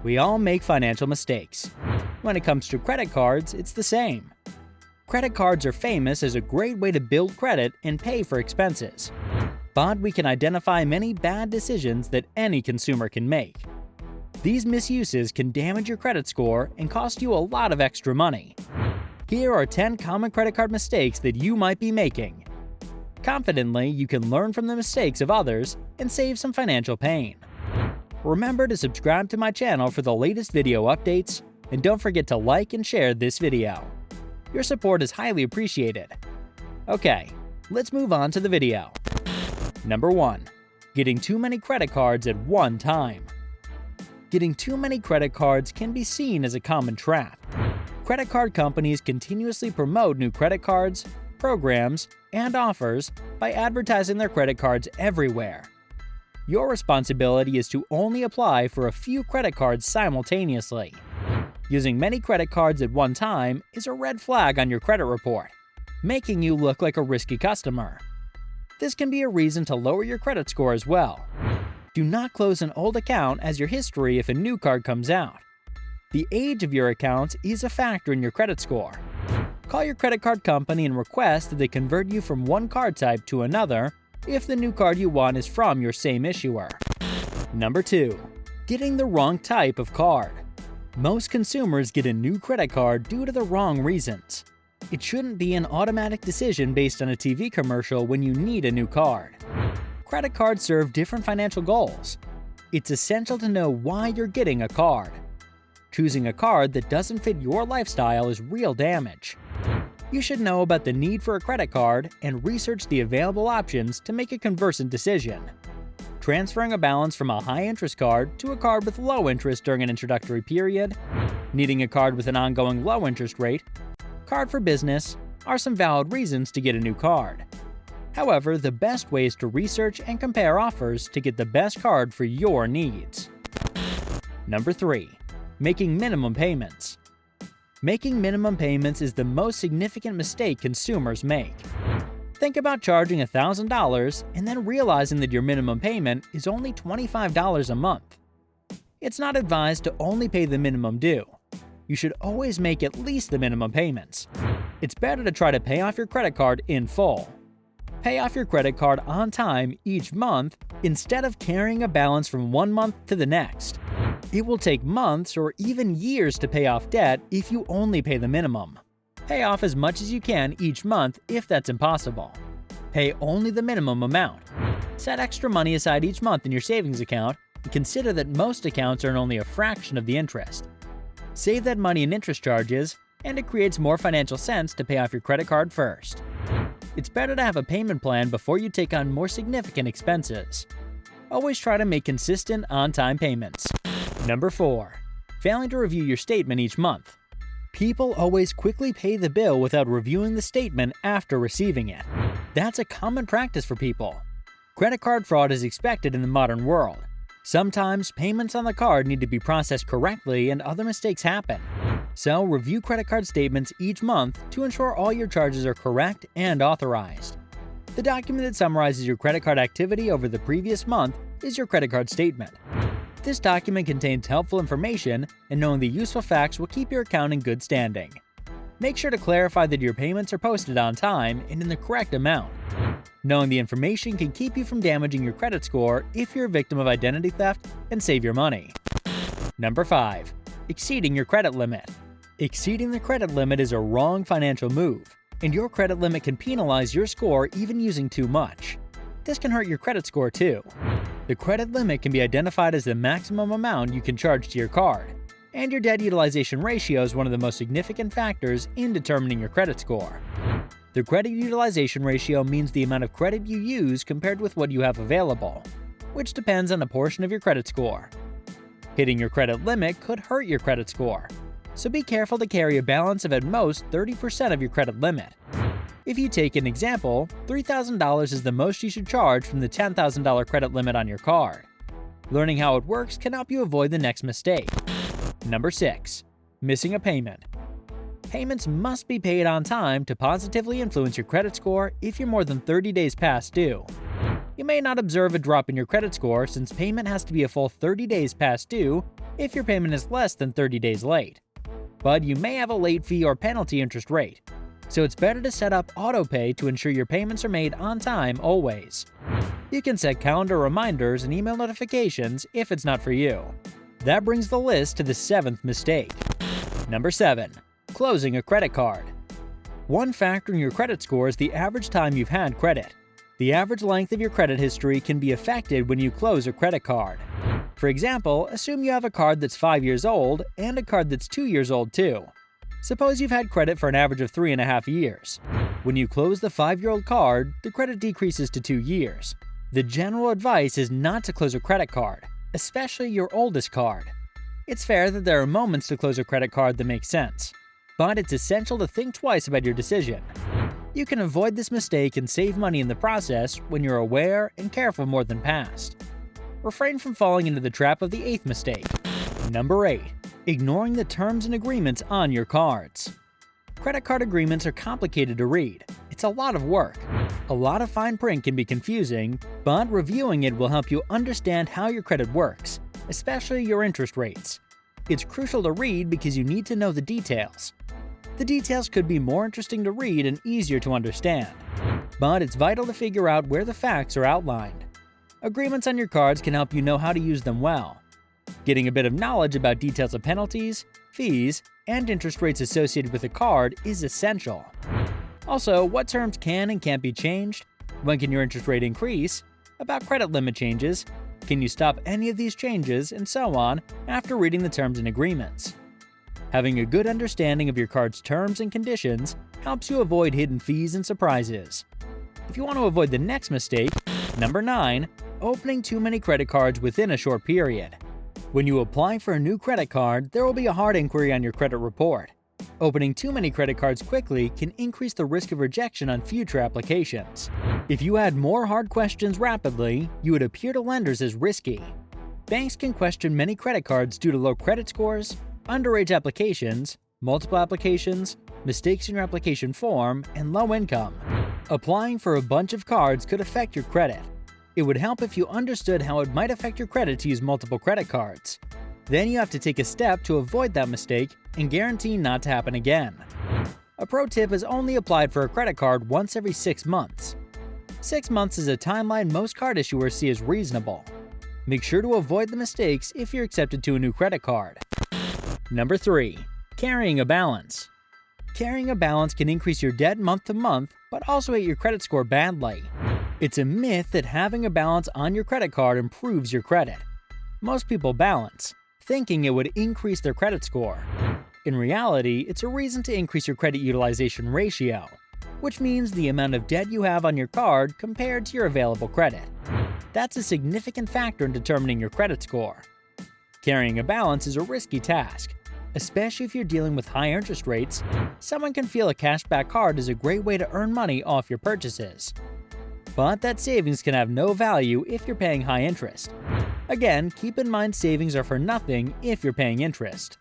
We all make financial mistakes. When it comes to credit cards, it's the same. Credit cards are famous as a great way to build credit and pay for expenses. But we can identify many bad decisions that any consumer can make. These misuses can damage your credit score and cost you a lot of extra money. Here are 10 common credit card mistakes that you might be making. Confidently, you can learn from the mistakes of others and save some financial pain. Remember to subscribe to my channel for the latest video updates, and don't forget to like and share this video. Your support is highly appreciated. Okay, let's move on to the video. Number 1. Getting too many credit cards at one time. Getting too many credit cards can be seen as a common trap. Credit card companies continuously promote new credit cards, programs, and offers by advertising their credit cards everywhere. Your responsibility is to only apply for a few credit cards simultaneously. Using many credit cards at one time is a red flag on your credit report, making you look like a risky customer. This can be a reason to lower your credit score as well. Do not close an old account as your history if a new card comes out. The age of your accounts is a factor in your credit score. Call your credit card company and request that they convert you from one card type to another if the new card you want is from your same issuer. Number 2. Getting the wrong type of card. Most consumers get a new credit card due to the wrong reasons. It shouldn't be an automatic decision based on a TV commercial when you need a new card. Credit cards serve different financial goals. It's essential to know why you're getting a card. Choosing a card that doesn't fit your lifestyle is real damage. You should know about the need for a credit card and research the available options to make a conversant decision. Transferring a balance from a high-interest card to a card with low interest during an introductory period, needing a card with an ongoing low interest rate, card for business are some valid reasons to get a new card. However, the best way is to research and compare offers to get the best card for your needs. Number 3. Making minimum payments. Making minimum payments is the most significant mistake consumers make. Think about charging $1,000 and then realizing that your minimum payment is only $25 a month. It's not advised to only pay the minimum due. You should always make at least the minimum payments. It's better to try to pay off your credit card in full. Pay off your credit card on time each month instead of carrying a balance from one month to the next. It will take months or even years to pay off debt if you only pay the minimum. Pay off as much as you can each month if that's impossible. Pay only the minimum amount. Set extra money aside each month in your savings account and consider that most accounts earn only a fraction of the interest. Save that money in interest charges, and it creates more financial sense to pay off your credit card first. It's better to have a payment plan before you take on more significant expenses. Always try to make consistent, on-time payments. Number 4. Failing to review your statement each month. People always quickly pay the bill without reviewing the statement after receiving it. That's a common practice for people. Credit card fraud is expected in the modern world. Sometimes payments on the card need to be processed correctly and other mistakes happen. So review credit card statements each month to ensure all your charges are correct and authorized. The document that summarizes your credit card activity over the previous month is your credit card statement. This document contains helpful information, and knowing the useful facts will keep your account in good standing. Make sure to clarify that your payments are posted on time and in the correct amount. Knowing the information can keep you from damaging your credit score if you're a victim of identity theft and save your money. Number 5. Exceeding your credit limit. Exceeding the credit limit is a wrong financial move, and your credit limit can penalize your score even using too much. This can hurt your credit score too. The credit limit can be identified as the maximum amount you can charge to your card, and your debt utilization ratio is one of the most significant factors in determining your credit score. The credit utilization ratio means the amount of credit you use compared with what you have available, which depends on a portion of your credit score. Hitting your credit limit could hurt your credit score, so be careful to carry a balance of at most 30% of your credit limit. If you take an example, $3,000 is the most you should charge from the $10,000 credit limit on your card. Learning how it works can help you avoid the next mistake. Number 6. Missing a payment. Payments must be paid on time to positively influence your credit score if you're more than 30 days past due. You may not observe a drop in your credit score since payment has to be a full 30 days past due if your payment is less than 30 days late. But you may have a late fee or penalty interest rate, so it's better to set up autopay to ensure your payments are made on time always. You can set calendar reminders and email notifications if it's not for you. That brings the list to the 7th mistake. Number 7. Closing a credit card. One factor in your credit score is the average time you've had credit. The average length of your credit history can be affected when you close a credit card. For example, assume you have a card that's 5 years old and a card that's 2 years old too. Suppose you've had credit for an average of 3.5 years. When you close the 5-year-old card, the credit decreases to 2 years. The general advice is not to close a credit card, especially your oldest card. It's fair that there are moments to close a credit card that make sense, but it's essential to think twice about your decision. You can avoid this mistake and save money in the process when you're aware and careful more than past. Refrain from falling into the trap of the 8th mistake. Number 8. Ignoring the terms and agreements on your cards. Credit card agreements are complicated to read. It's a lot of work. A lot of fine print can be confusing, but reviewing it will help you understand how your credit works, especially your interest rates. It's crucial to read because you need to know the details. The details could be more interesting to read and easier to understand, but it's vital to figure out where the facts are outlined. Agreements on your cards can help you know how to use them well. Getting a bit of knowledge about details of penalties, fees, and interest rates associated with a card is essential. Also, what terms can and can't be changed, when can your interest rate increase, about credit limit changes, can you stop any of these changes, and so on after reading the terms and agreements. Having a good understanding of your card's terms and conditions helps you avoid hidden fees and surprises. If you want to avoid the next mistake, number 9, opening too many credit cards within a short period. When you apply for a new credit card, there will be a hard inquiry on your credit report. Opening too many credit cards quickly can increase the risk of rejection on future applications. If you add more hard questions rapidly, you would appear to lenders as risky. Banks can question many credit cards due to low credit scores, underage applications, multiple applications, mistakes in your application form, and low income. Applying for a bunch of cards could affect your credit. It would help if you understood how it might affect your credit to use multiple credit cards. Then you have to take a step to avoid that mistake and guarantee not to happen again. A pro tip is only applied for a credit card once every 6 months. 6 months is a timeline most card issuers see as reasonable. Make sure to avoid the mistakes if you're accepted to a new credit card. Number 3. Carrying a balance. Carrying a balance can increase your debt month to month, but also hit your credit score badly. It's a myth that having a balance on your credit card improves your credit. Most people balance, thinking it would increase their credit score. In reality, it's a reason to increase your credit utilization ratio, which means the amount of debt you have on your card compared to your available credit. That's a significant factor in determining your credit score. Carrying a balance is a risky task, especially if you're dealing with high interest rates. Someone can feel a cashback card is a great way to earn money off your purchases. But that savings can have no value if you're paying high interest. Again, keep in mind savings are for nothing if you're paying interest.